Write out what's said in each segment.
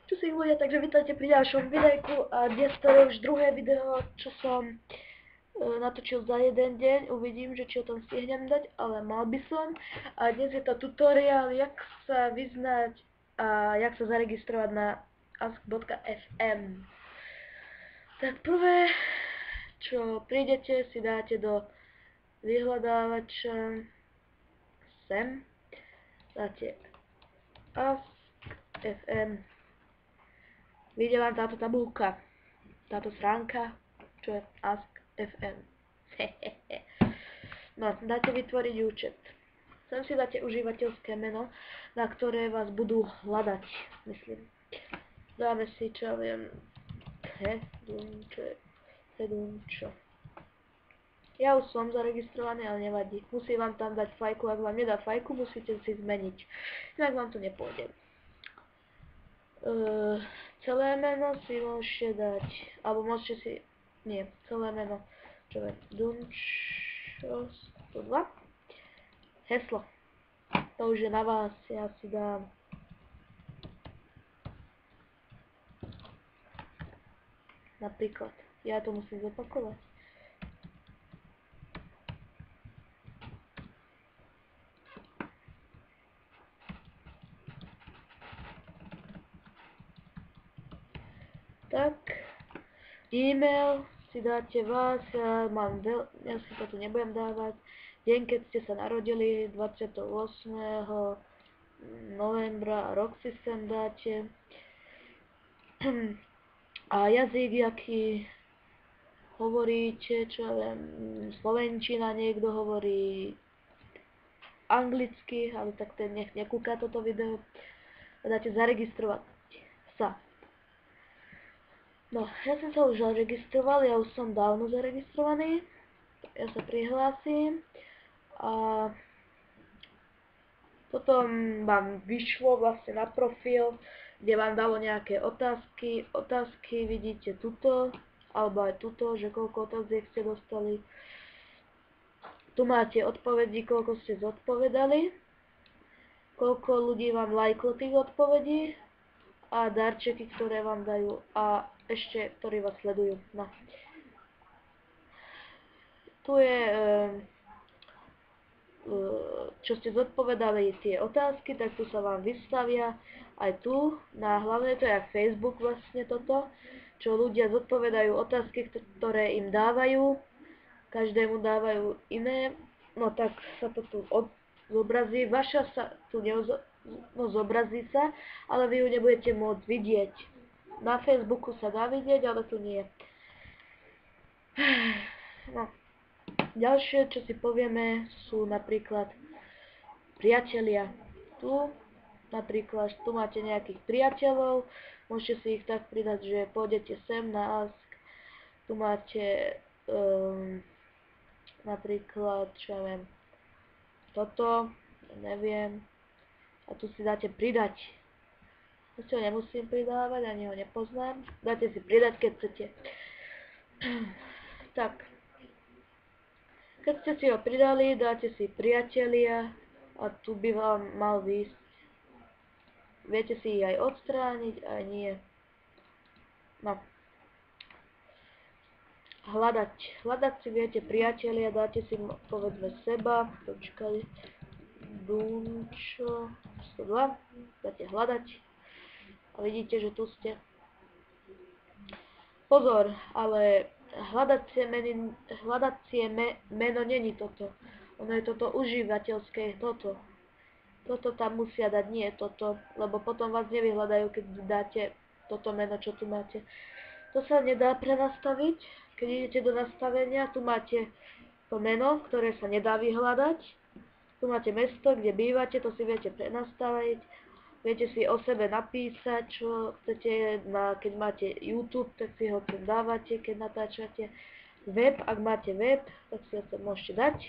Čo si ľudia, takže vítajte pri ďalšom videjku a dnes to je už druhé video, čo som natočil za jeden deň. Uvidím, že či o tom stihnem dať, ale mal by som. A dnes je to tutoriál, jak sa vyznať a jak sa zaregistrovať na ask.fm. Tak prvé, čo prídete, si dáte do vyhľadávača sem, dáte ask.fm. Vyjde vám táto tabulka, táto stránka, čo je ask.fm. No, dáte vytvoriť účet. Sem si dáte užívateľské meno, na ktoré vás budú hľadať, myslím. Dáme si, čo ja viem, Hedunčo. Ja už som zaregistrovaný, ale nevadí. Musí vám tam dať fajku, ak vám nedá fajku, musíte si zmeniť. Inak vám to nepôjde. Celé meno si môžete dať, alebo môžete si, nie, celé meno, čo je, Dunčo 102, heslo, to už je na vás, ja si dám, napríklad, ja to musím zopakovať. Tak, e-mail si dáte vás, ja si to tu nebudem dávať, deň, keď ste sa narodili, 28. novembra, rok si sem dáte, a jazyk, aký hovoríte, čo ja viem, slovenčina, niekto hovorí anglicky, ale tak ten nech nekúka toto video, a dáte zaregistrovať sa. No, ja som sa už zaregistroval, ja už som dávno zaregistrovaný. Ja sa prihlásim a potom vám vyšlo vlastne na profil, kde vám dalo nejaké otázky. Otázky vidíte tuto, alebo aj tuto, že koľko otáziek ste dostali. Tu máte odpovedí, koľko ste zodpovedali, koľko ľudí vám lajklo tých odpovedí a darčeky, ktoré vám dajú a ešte, ktorí vás sledujú. No. Tu je, čo ste zodpovedali tie otázky, tak tu sa vám vystavia aj tu, na hlavne to je aj Facebook vlastne toto, čo ľudia zodpovedajú otázky, ktoré im dávajú, každému dávajú iné, no tak sa to tu zobrazí, vaša sa tu zobrazí sa, ale vy ju nebudete môcť vidieť. Na Facebooku sa dá vidieť, ale tu nie. No. Ďalšie, čo si povieme, sú napríklad priatelia. Tu napríklad, tu máte nejakých priateľov, môžete si ich tak pridať, že pôjdete sem na Ask. Tu máte napríklad, čo ja viem, toto, neviem, a tu si dáte pridať. Ja si ho nemusím pridávať, ani ho nepoznám. Dáte si pridať, keď chcete. Tak. Keď ste si ho pridali, dáte si priatelia a tu by vám mal výsť. Viete si ich aj odstrániť, aj nie. No. Hľadať si viete priatelia, dáte si povedzme seba, počkaj, Dunčo 102, dáte hľadať. A vidíte, že tu ste. Pozor, ale hľadacie meno není toto. Ono je toto užívateľské, toto. Toto tam musia dať, nie toto, lebo potom vás nevyhľadajú, keď dáte toto meno, čo tu máte. To sa nedá prenastaviť. Keď idete do nastavenia, tu máte to meno, ktoré sa nedá vyhľadať. Tu máte mesto, kde bývate, to si viete prenastaviť. Viete si o sebe napísať, čo chcete, keď máte YouTube, tak si ho tam dávate, keď natáčate. Web, ak máte web, tak si ho tam môžete dať.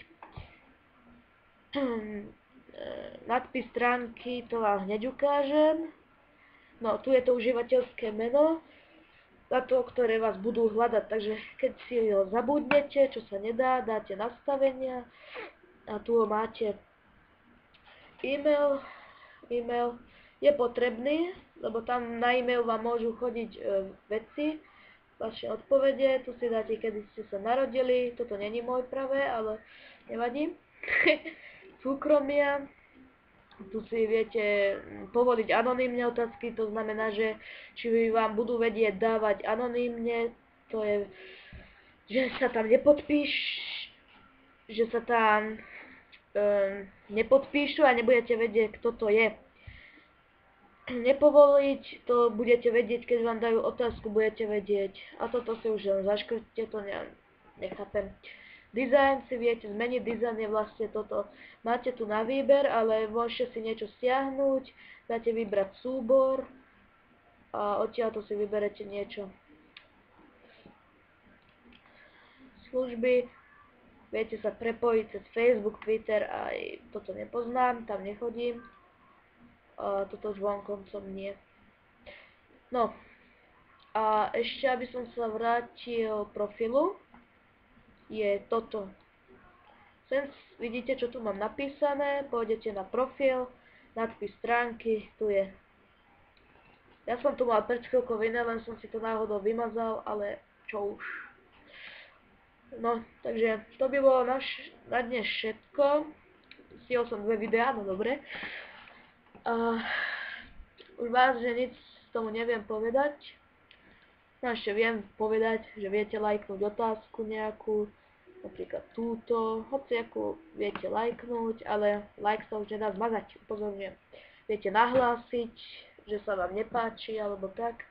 Nadpis stránky, to vám hneď ukážem. No, tu je to užívateľské meno, na to, ktoré vás budú hľadať. Takže keď si ho zabudnete, čo sa nedá, dáte nastavenia a tu ho máte. E-mail je potrebný, lebo tam na e-mail vám môžu chodiť veci, vaše odpovede, tu si dáte, kedy ste sa narodili, toto není môj pravé, ale nevadí. Súkromia, tu si viete povoliť anonymne otázky, to znamená, že či vám budú vedieť dávať anonymne, to je, že sa tam nepodpíšu a nebudete vedieť, kto to je. Nepovoliť, to budete vedieť, keď vám dajú otázku, budete vedieť. A toto si už len zaškrtite, to nechápem. Dizajn si viete zmeniť, dizajn je vlastne toto. Máte tu na výber, ale môžete si niečo stiahnuť, dáte vybrať súbor a odtiaľ to si vyberete niečo. Služby, viete sa prepojiť cez Facebook, Twitter, aj toto nepoznám, tam nechodím. Toto zvonkoncom nie. No, a ešte, aby som sa vrátil profilu, je toto. Sem vidíte, čo tu mám napísané, pôjdete na profil, nadpis stránky, tu je. Ja som tu mal pred chvíľkou iné, len som si to náhodou vymazal, ale čo už. No, takže to by bolo na dnes všetko. Stihol som 2 videá, no dobre. Už vás, že nic tomu neviem povedať. No ešte viem povedať, že viete lajknúť otázku nejakú, napríklad túto, hociakú viete lajknúť, ale like sa už nedá zmazať, upozorňujem. Viete nahlásiť, že sa vám nepáči, alebo tak.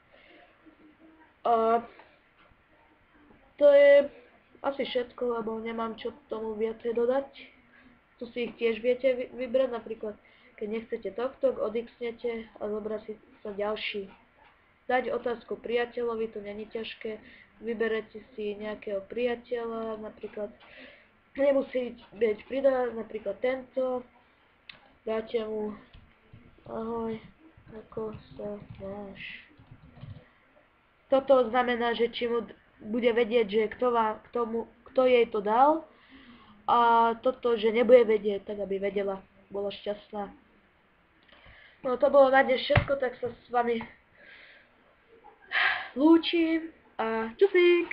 To je asi všetko, lebo nemám čo tomu viacej dodať. Tu si ich tiež viete vybrať, napríklad keď nechcete tohto, odixnete a zobrať si sa ďalší. Dať otázku priateľovi, to není ťažké. Vyberete si nejakého priateľa, napríklad nemusí byť pridať, napríklad tento. Dáte mu ahoj, ako sa máš. Toto znamená, že či mu bude vedieť, že kto jej to dal. A toto, že nebude vedieť, tak aby vedela, bola šťastná. No to bolo na dnes všetko, tak sa s vami lúčim a čusík!